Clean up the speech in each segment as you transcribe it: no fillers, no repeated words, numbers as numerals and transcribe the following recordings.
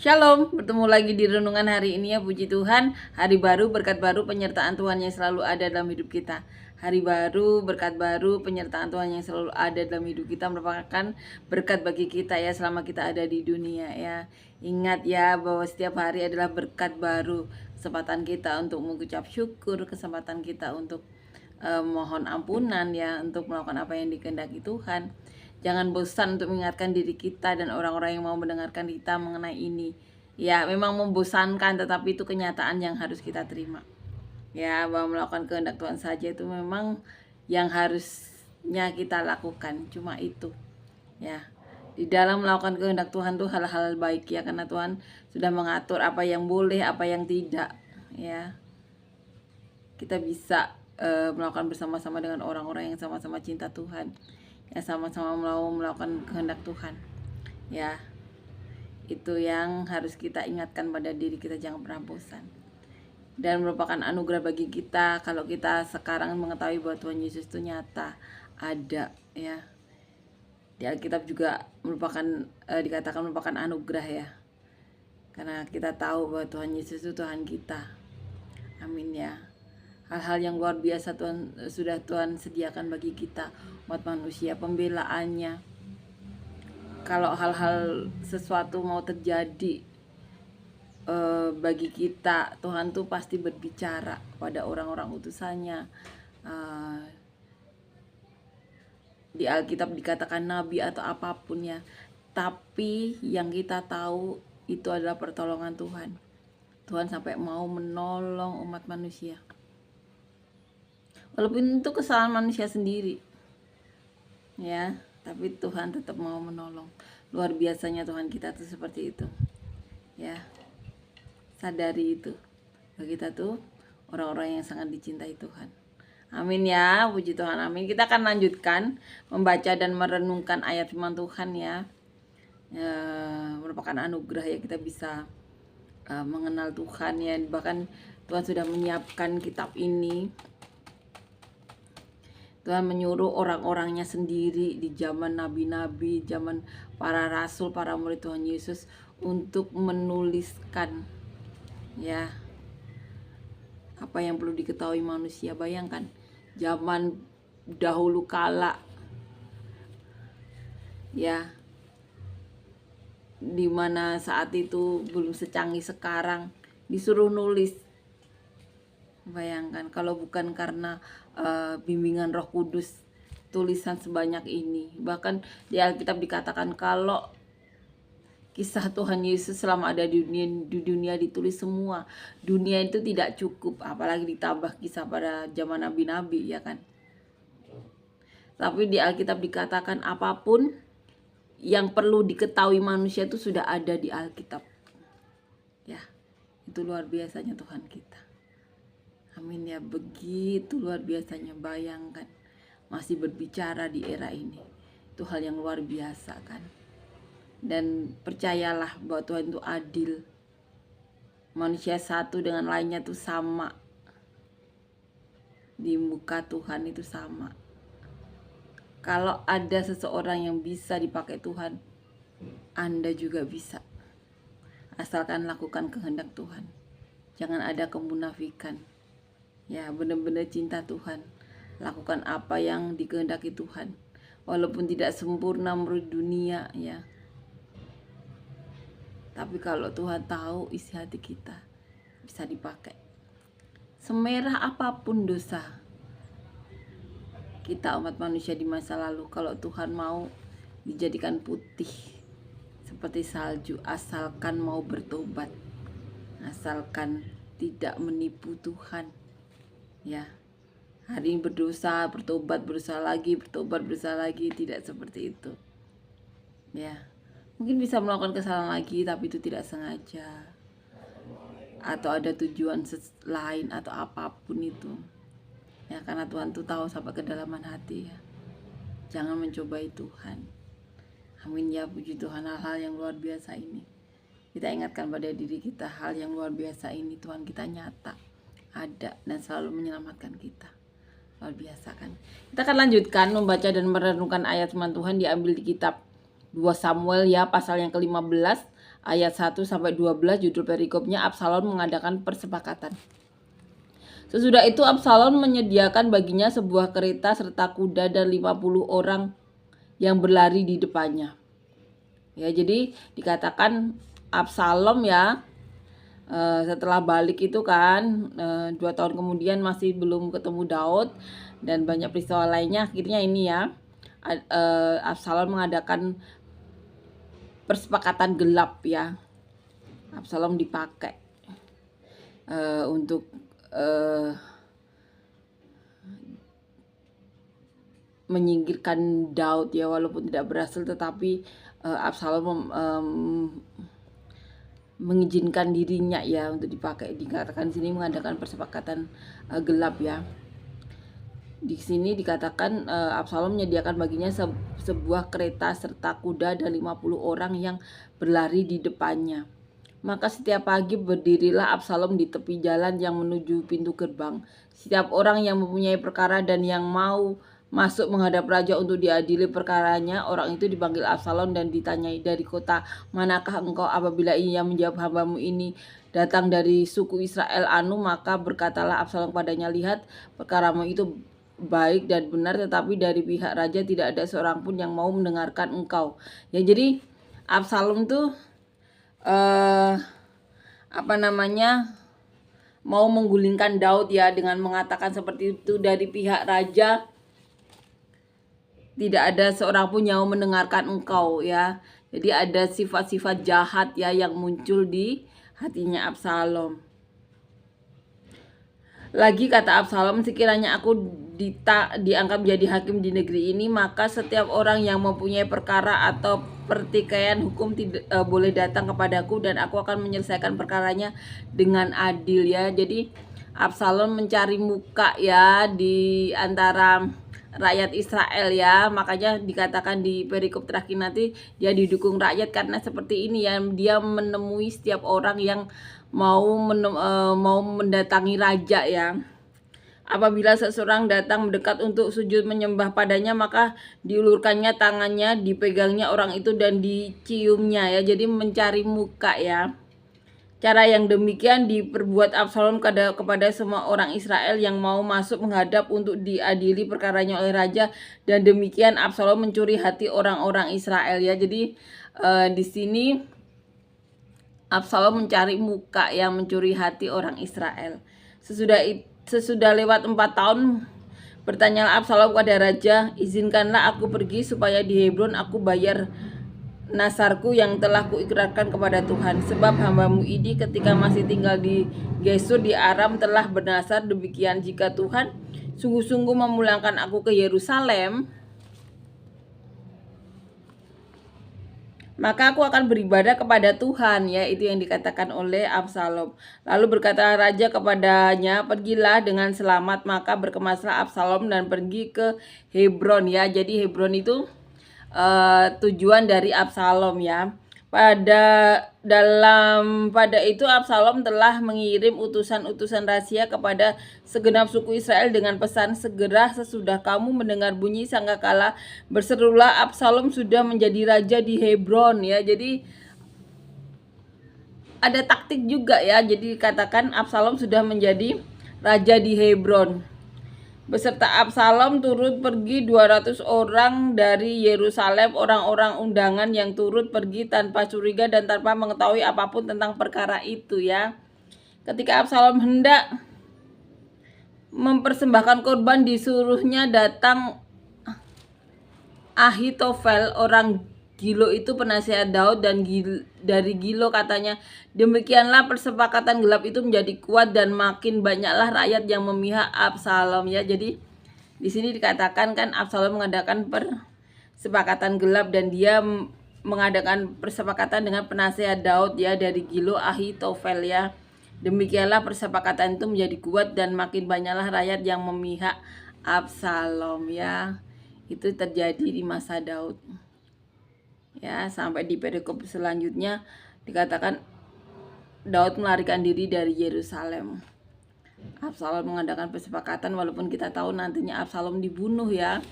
Shalom, bertemu lagi di renungan hari ini ya, puji Tuhan. Hari baru, berkat baru, penyertaan Tuhan yang selalu ada dalam hidup kita. Hari baru, berkat baru, penyertaan Tuhan yang selalu ada dalam hidup kita merupakan berkat bagi kita ya selama kita ada di dunia ya. Ingat ya bahwa setiap hari adalah berkat baru, kesempatan kita untuk mengucap syukur, kesempatan kita untuk mohon ampunan ya, untuk melakukan apa yang dikehendaki Tuhan. Jangan bosan untuk mengingatkan diri kita dan orang-orang yang mau mendengarkan kita mengenai ini. Ya, memang membosankan, tetapi itu kenyataan yang harus kita terima. Ya, bahwa melakukan kehendak Tuhan saja itu memang yang harusnya kita lakukan. Cuma itu. Ya, di dalam melakukan kehendak Tuhan tuh hal-hal baik ya, karena Tuhan sudah mengatur apa yang boleh, apa yang tidak. Ya, kita bisa melakukan bersama-sama dengan orang-orang yang sama-sama cinta Tuhan, ya sama-sama mau melakukan kehendak Tuhan. Ya, itu yang harus kita ingatkan pada diri kita, jangan pernah bosan. Dan merupakan anugerah bagi kita kalau kita sekarang mengetahui bahwa Tuhan Yesus itu nyata, ada ya. Di Alkitab juga merupakan dikatakan merupakan anugerah ya. Karena kita tahu bahwa Tuhan Yesus itu Tuhan kita. Amin ya. Hal-hal yang luar biasa sudah Tuhan sediakan bagi kita umat manusia, pembelaannya. Kalau hal-hal sesuatu mau terjadi bagi kita, Tuhan tuh pasti berbicara pada orang-orang utusannya. Di Alkitab dikatakan nabi atau apapun ya, tapi yang kita tahu itu adalah pertolongan Tuhan. Tuhan sampai mau menolong umat manusia, walaupun itu kesalahan manusia sendiri ya, tapi Tuhan tetap mau menolong. Luar biasanya Tuhan kita tuh seperti itu ya. Sadari itu bahwa kita tuh orang-orang yang sangat dicintai Tuhan. Amin ya, puji Tuhan, amin. Kita akan lanjutkan membaca dan merenungkan ayat firman Tuhan ya. Merupakan anugerah ya kita bisa mengenal Tuhan ya. Bahkan Tuhan sudah menyiapkan kitab ini. Tuhan menyuruh orang-orangnya sendiri di zaman nabi-nabi, zaman para rasul, para murid Tuhan Yesus untuk menuliskan ya apa yang perlu diketahui manusia. Bayangkan zaman dahulu kala ya, dimana saat itu belum secanggih sekarang, disuruh nulis. Bayangkan kalau bukan karena bimbingan Roh Kudus, tulisan sebanyak ini. Bahkan di Alkitab dikatakan kalau kisah Tuhan Yesus selama ada di dunia ditulis semua. Dunia itu tidak cukup, apalagi ditambah kisah pada zaman nabi-nabi ya kan. Tapi di Alkitab dikatakan apapun yang perlu diketahui manusia itu sudah ada di Alkitab. Ya, itu luar biasanya Tuhan kita. Amin ya, begitu luar biasanya. Bayangkan masih berbicara di era ini. Itu hal yang luar biasa kan. Dan percayalah bahwa Tuhan itu adil. Manusia satu dengan lainnya itu sama. Di muka Tuhan itu sama. Kalau ada seseorang yang bisa dipakai Tuhan, Anda juga bisa. Asalkan lakukan kehendak Tuhan. Jangan ada kemunafikan. Ya, benar-benar cinta Tuhan. Lakukan apa yang dikehendaki Tuhan. Walaupun tidak sempurna menurut dunia ya. Tapi kalau Tuhan tahu isi hati kita, bisa dipakai. Semerah apapun dosa kita umat manusia di masa lalu, kalau Tuhan mau dijadikan putih seperti salju, asalkan mau bertobat, asalkan tidak menipu Tuhan ya. Hari ini berdosa, bertobat, berusaha lagi, bertobat, berusaha lagi, tidak seperti itu ya. Mungkin bisa melakukan kesalahan lagi, tapi itu tidak sengaja, atau ada tujuan lain atau apapun itu ya, karena Tuhan tuh tahu sampai kedalaman hati ya. Jangan mencobai Tuhan. Amin ya, puji Tuhan. Hal-hal yang luar biasa ini kita ingatkan pada diri kita. Hal yang luar biasa ini Tuhan kita nyata ada dan selalu menyelamatkan kita. Luar biasa kan. Kita akan lanjutkan membaca dan merenungkan ayat firman Tuhan, diambil di kitab 2 Samuel ya, pasal yang ke-15 ayat 1 sampai 12 judul perikopnya Absalom mengadakan persepakatan. Sesudah itu Absalom menyediakan baginya sebuah kereta serta kuda dan 50 orang yang berlari di depannya. Ya, jadi dikatakan Absalom ya setelah balik itu kan 2 tahun kemudian masih belum ketemu Daud dan banyak peristiwa lainnya, akhirnya ini ya Absalom mengadakan persepakatan gelap ya. Absalom dipakai untuk menyingkirkan Daud ya, walaupun tidak berhasil tetapi Absalom mengizinkan dirinya ya untuk dipakai. Dikatakan sini mengadakan persepakatan gelap ya. Di sini dikatakan Absalom menyediakan baginya sebuah kereta serta kuda dan 50 orang yang berlari di depannya. Maka setiap pagi berdirilah Absalom di tepi jalan yang menuju pintu gerbang. Setiap orang yang mempunyai perkara dan yang mau masuk menghadap raja untuk diadili perkaranya, orang itu dipanggil Absalom dan ditanyai, dari kota manakah engkau? Apabila ia menjawab, hambamu ini datang dari suku Israel anu, maka berkatalah Absalom kepadanya, lihat, perkaramu itu baik dan benar, tetapi dari pihak raja tidak ada seorang pun yang mau mendengarkan engkau. Ya, jadi Absalom tuh mau menggulingkan Daud ya, dengan mengatakan seperti itu, dari pihak raja tidak ada seorang pun yang mendengarkan engkau ya. Jadi ada sifat-sifat jahat ya yang muncul di hatinya Absalom. Lagi kata Absalom, sekiranya aku diangkat menjadi hakim di negeri ini, maka setiap orang yang mempunyai perkara atau pertikaian hukum tidak boleh datang kepadaku, dan aku akan menyelesaikan perkaranya dengan adil ya. Jadi Absalom mencari muka ya di antara rakyat Israel ya, makanya dikatakan di perikop terakhir nanti dia didukung rakyat karena seperti ini ya, dia menemui setiap orang yang mau mendatangi raja ya. Apabila seseorang datang mendekat untuk sujud menyembah padanya, maka diulurkannya tangannya, dipegangnya orang itu dan diciumnya ya. Jadi mencari muka ya. Cara yang demikian diperbuat Absalom kepada semua orang Israel yang mau masuk menghadap untuk diadili perkaranya oleh raja, dan demikian Absalom mencuri hati orang-orang Israel ya. Jadi di sini Absalom mencari muka yang mencuri hati orang Israel. Sesudah lewat 4 tahun, bertanyalah Absalom kepada raja, izinkanlah aku pergi supaya di Hebron aku bayar nasarku yang telah kuikrarkan kepada Tuhan, sebab hambamu ini ketika masih tinggal di Gesur di Aram telah bernasar demikian, jika Tuhan sungguh-sungguh memulangkan aku ke Yerusalem, maka aku akan beribadah kepada Tuhan ya. Itu yang dikatakan oleh Absalom. Lalu berkata raja kepadanya, pergilah dengan selamat. Maka berkemaslah Absalom dan pergi ke Hebron ya. Jadi Hebron itu tujuan dari Absalom ya. Pada itu Absalom telah mengirim utusan-utusan rahasia kepada segenap suku Israel dengan pesan, segera sesudah kamu mendengar bunyi sangkakala, berserulah Absalom sudah menjadi raja di Hebron ya. Jadi ada taktik juga ya. Jadi dikatakan Absalom sudah menjadi raja di Hebron. Beserta Absalom turut pergi 200 orang dari Yerusalem, orang-orang undangan yang turut pergi tanpa curiga dan tanpa mengetahui apapun tentang perkara itu ya. Ketika Absalom hendak mempersembahkan korban, disuruhnya datang Ahitofel, orang Gilo itu penasihat Daud, dan dari Gilo katanya, demikianlah persepakatan gelap itu menjadi kuat dan makin banyaklah rakyat yang memihak Absalom ya. Jadi di sini dikatakan kan Absalom mengadakan persepakatan gelap dan dia mengadakan persepakatan dengan penasihat Daud ya, dari Gilo Ahitofel ya. Demikianlah persepakatan itu menjadi kuat dan makin banyaklah rakyat yang memihak Absalom ya. Itu terjadi di masa Daud. Ya, sampai di perikop selanjutnya dikatakan Daud melarikan diri dari Yerusalem. Absalom mengadakan persepakatan, walaupun kita tahu nantinya Absalom dibunuh ya,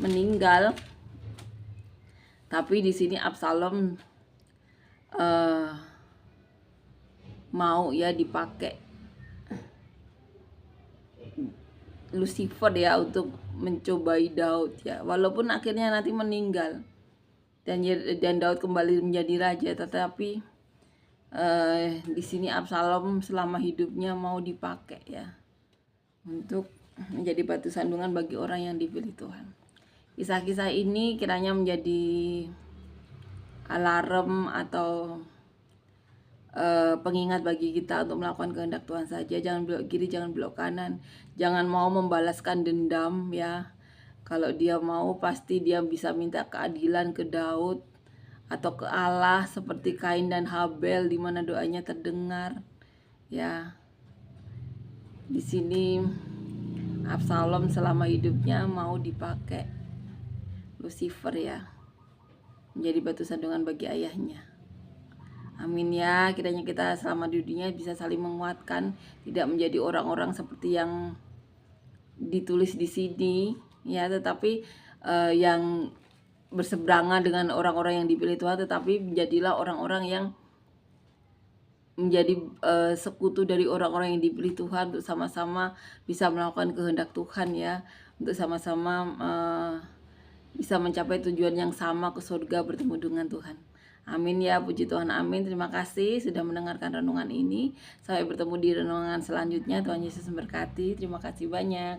meninggal. Tapi di sini Absalom eh, mau ya dipakai Lucifer ya untuk mencobai Daud ya, walaupun akhirnya nanti meninggal dan Daud kembali menjadi raja, tetapi di sini Absalom selama hidupnya mau dipakai ya untuk menjadi batu sandungan bagi orang yang dipilih Tuhan. Kisah-kisah ini kiranya menjadi alarm atau pengingat bagi kita untuk melakukan kehendak Tuhan saja. Jangan belok kiri, jangan belok kanan, jangan mau membalaskan dendam ya. Kalau dia mau pasti dia bisa minta keadilan ke Daud atau ke Allah seperti Kain dan Habel di mana doanya terdengar ya. Di sini Absalom selama hidupnya mau dipakai Lucifer ya, menjadi batu sandungan bagi ayahnya. Amin ya, kiranya kita selama di dunia bisa saling menguatkan, tidak menjadi orang-orang seperti yang ditulis di sini ya, tetapi yang berseberangan dengan orang-orang yang dipilih Tuhan, tetapi menjadilah orang-orang yang menjadi sekutu dari orang-orang yang dipilih Tuhan untuk sama-sama bisa melakukan kehendak Tuhan ya, untuk sama-sama bisa mencapai tujuan yang sama ke surga bertemu dengan Tuhan. Amin ya, puji Tuhan, amin. Terima kasih sudah mendengarkan renungan ini. Sampai bertemu di renungan selanjutnya. Tuhan Yesus memberkati. Terima kasih banyak.